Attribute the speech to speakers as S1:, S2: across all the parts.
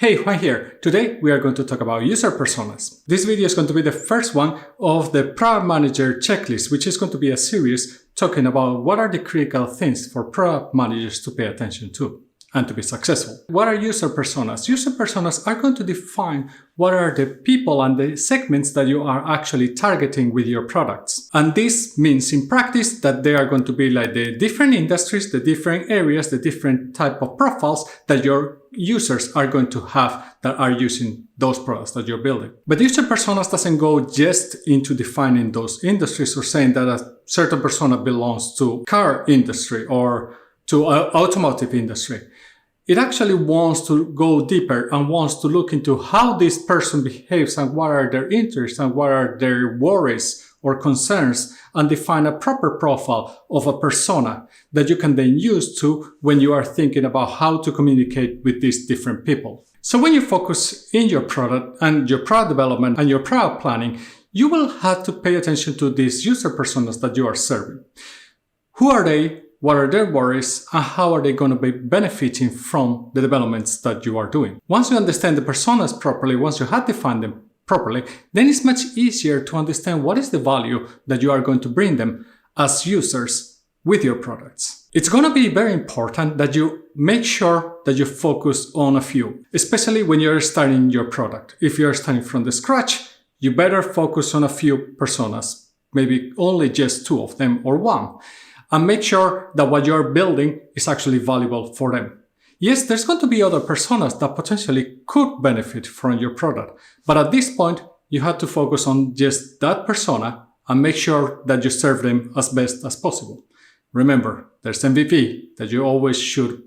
S1: Hey, Juan here. Today we are going to talk about user personas. This video is going to be the first one of the Product Manager checklist, which is going to be a series talking about what are the critical things for product managers to pay attention to and to be successful. What are user personas? User personas are going to define what are the people and the segments that you are actually targeting with your products. And this means in practice that they are going to be like the different industries, the different areas, the different type of profiles that your users are going to have that are using those products that you're building. But user personas doesn't go just into defining those industries or saying that a certain persona belongs to car industry or to automotive industry. It actually wants to go deeper and wants to look into how this person behaves and what are their interests and what are their worries or concerns, and define a proper profile of a persona that you can then use to when you are thinking about how to communicate with these different people. So when you focus in your product and your product development and your product planning, you will have to pay attention to these user personas that you are serving. Who are they? What are their worries, and how are they going to be benefiting from the developments that you are doing? Once you understand the personas properly, once you have defined them properly, then it's much easier to understand what is the value that you are going to bring them as users with your products. It's going to be very important that you make sure that you focus on a few, especially when you're starting your product. If you're starting from the scratch, you better focus on a few personas, maybe only just two of them or one. And make sure that what you're building is actually valuable for them. Yes, there's going to be other personas that potentially could benefit from your product. But at this point, you have to focus on just that persona and make sure that you serve them as best as possible. Remember, there's MVP that you always should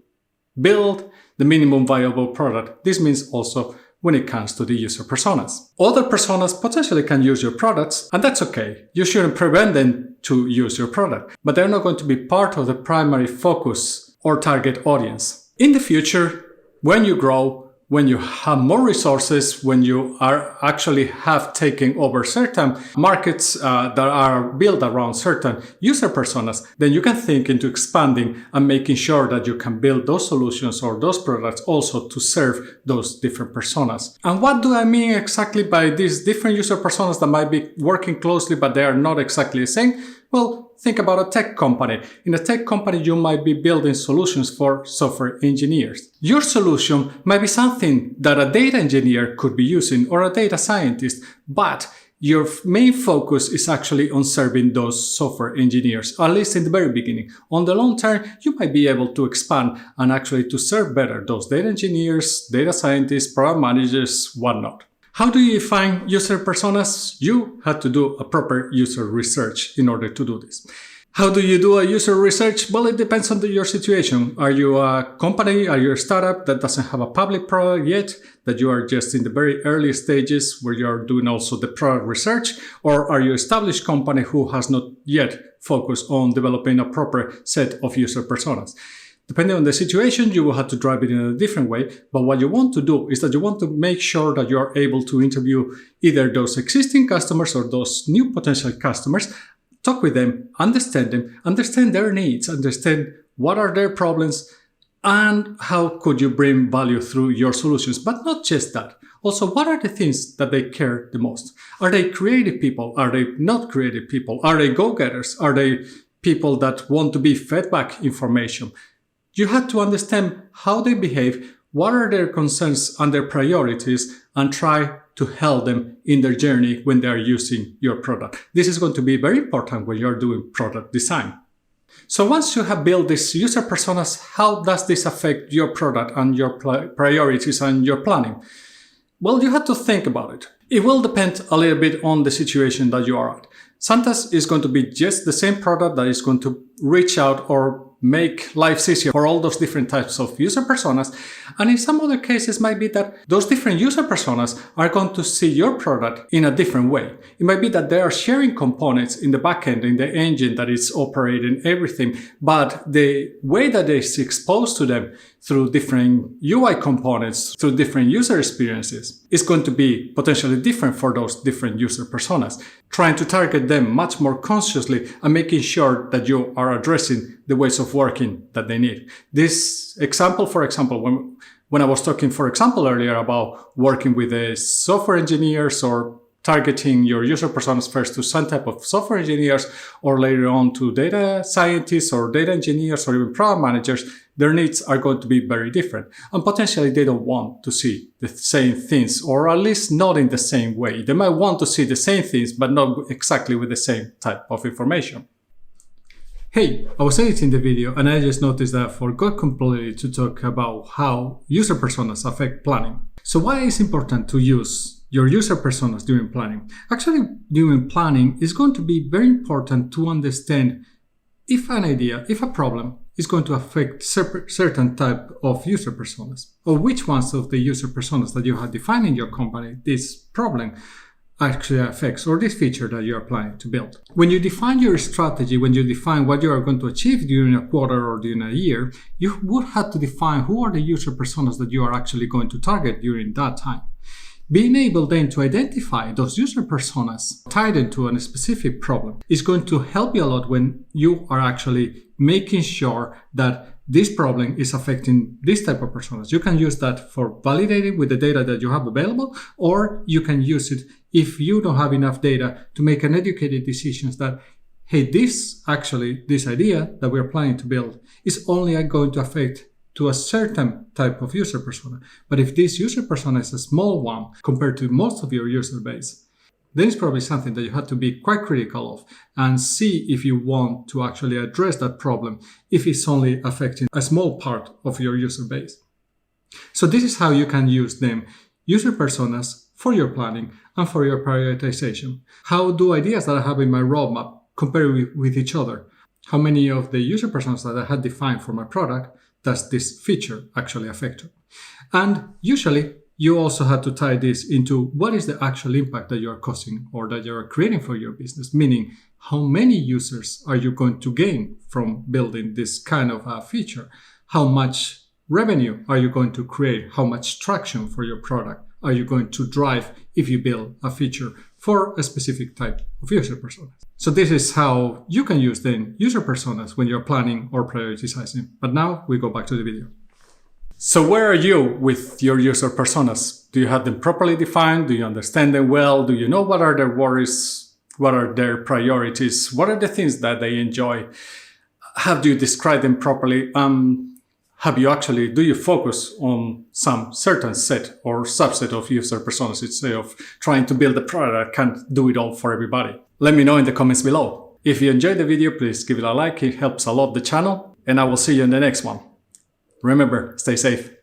S1: build the minimum viable product. This means also when it comes to the user personas. Other personas potentially can use your products, and that's okay. You shouldn't prevent them to use your product, but they're not going to be part of the primary focus or target audience. In the future, when you grow, when you have more resources, when you are actually have taken over certain markets that are built around certain user personas, then you can think into expanding and making sure that you can build those solutions or those products also to serve those different personas. And what do I mean exactly by these different user personas that might be working closely, but they are not exactly the same? Well, think about a tech company. In a tech company, you might be building solutions for software engineers. Your solution might be something that a data engineer could be using or a data scientist, but your main focus is actually on serving those software engineers, at least in the very beginning. On the long term, you might be able to expand and actually to serve better those data engineers, data scientists, product managers, whatnot. How do you define user personas? You have to do a proper user research in order to do this. How do you do a user research? Well, it depends on your situation. Are you a company? Are you a startup that doesn't have a public product yet? That you are just in the very early stages where you're doing also the product research? Or are you an established company who has not yet focused on developing a proper set of user personas? Depending on the situation, you will have to drive it in a different way. But what you want to do is that you want to make sure that you are able to interview either those existing customers or those new potential customers, talk with them, understand their needs, understand what are their problems, and how could you bring value through your solutions. But not just that. Also, what are the things that they care the most? Are they creative people? Are they not creative people? Are they go-getters? Are they people that want to be fed back information? You have to understand how they behave, what are their concerns and their priorities, and try to help them in their journey when they are using your product. This is going to be very important when you're doing product design. So once you have built these user personas, how does this affect your product and your priorities and your planning? Well, you have to think about it. It will depend a little bit on the situation that you are at. Sometimes it's going to be just the same product that is going to reach out or make life easier for all those different types of user personas. And in some other cases might be that those different user personas are going to see your product in a different way. It might be that they are sharing components in the backend, in the engine that is operating everything, but the way that it's exposed to them through different UI components, through different user experiences, is going to be potentially different for those different user personas. Trying to target them much more consciously and making sure that you are addressing the ways of working that they need. This example, for example, when When I was talking, for example, earlier about working with the software engineers or targeting your user personas first to some type of software engineers or later on to data scientists or data engineers or even product managers, their needs are going to be very different. And potentially they don't want to see the same things, or at least not in the same way. They might want to see the same things, but not exactly with the same type of information. Hey, I was editing the video and I just noticed that I forgot completely to talk about how user personas affect planning. So why is it important to use your user personas during planning? Actually, during planning, it's going to be very important to understand if an idea, if a problem is going to affect certain type of user personas, or which ones of the user personas that you have defined in your company this problem actually affects, or this feature that you are planning to build. When you define your strategy, when you define what you are going to achieve during a quarter or during a year, you would have to define who are the user personas that you are actually going to target during that time. Being able then to identify those user personas tied into a specific problem is going to help you a lot when you are actually making sure that this problem is affecting this type of personas. You can use that for validating with the data that you have available, or you can use it if you don't have enough data to make an educated decision that, hey, this idea that we're planning to build is only going to affect to a certain type of user persona. But if this user persona is a small one compared to most of your user base, then it's probably something that you have to be quite critical of and see if you want to actually address that problem if it's only affecting a small part of your user base. So this is how you can use them, user personas, for your planning and for your prioritization. How do ideas that I have in my roadmap compare with each other? How many of the user personas that I had defined for my product does this feature actually affect? And usually, you also have to tie this into what is the actual impact that you are causing or that you are creating for your business, meaning how many users are you going to gain from building this kind of a feature? How much revenue are you going to create? How much traction for your product are you going to drive if you build a feature for a specific type of user persona? So this is how you can use then user personas when you're planning or prioritizing. But now we go back to the video. So where are you with your user personas? Do you have them properly defined? Do you understand them well? Do you know what are their worries? What are their priorities? What are the things that they enjoy? Have you described them properly? Do you focus on some certain set or subset of user personas instead of trying to build a product that can't do it all for everybody? Let me know in the comments below. If you enjoyed the video, please give it a like. It helps a lot the channel, and I will see you in the next one. Remember, stay safe.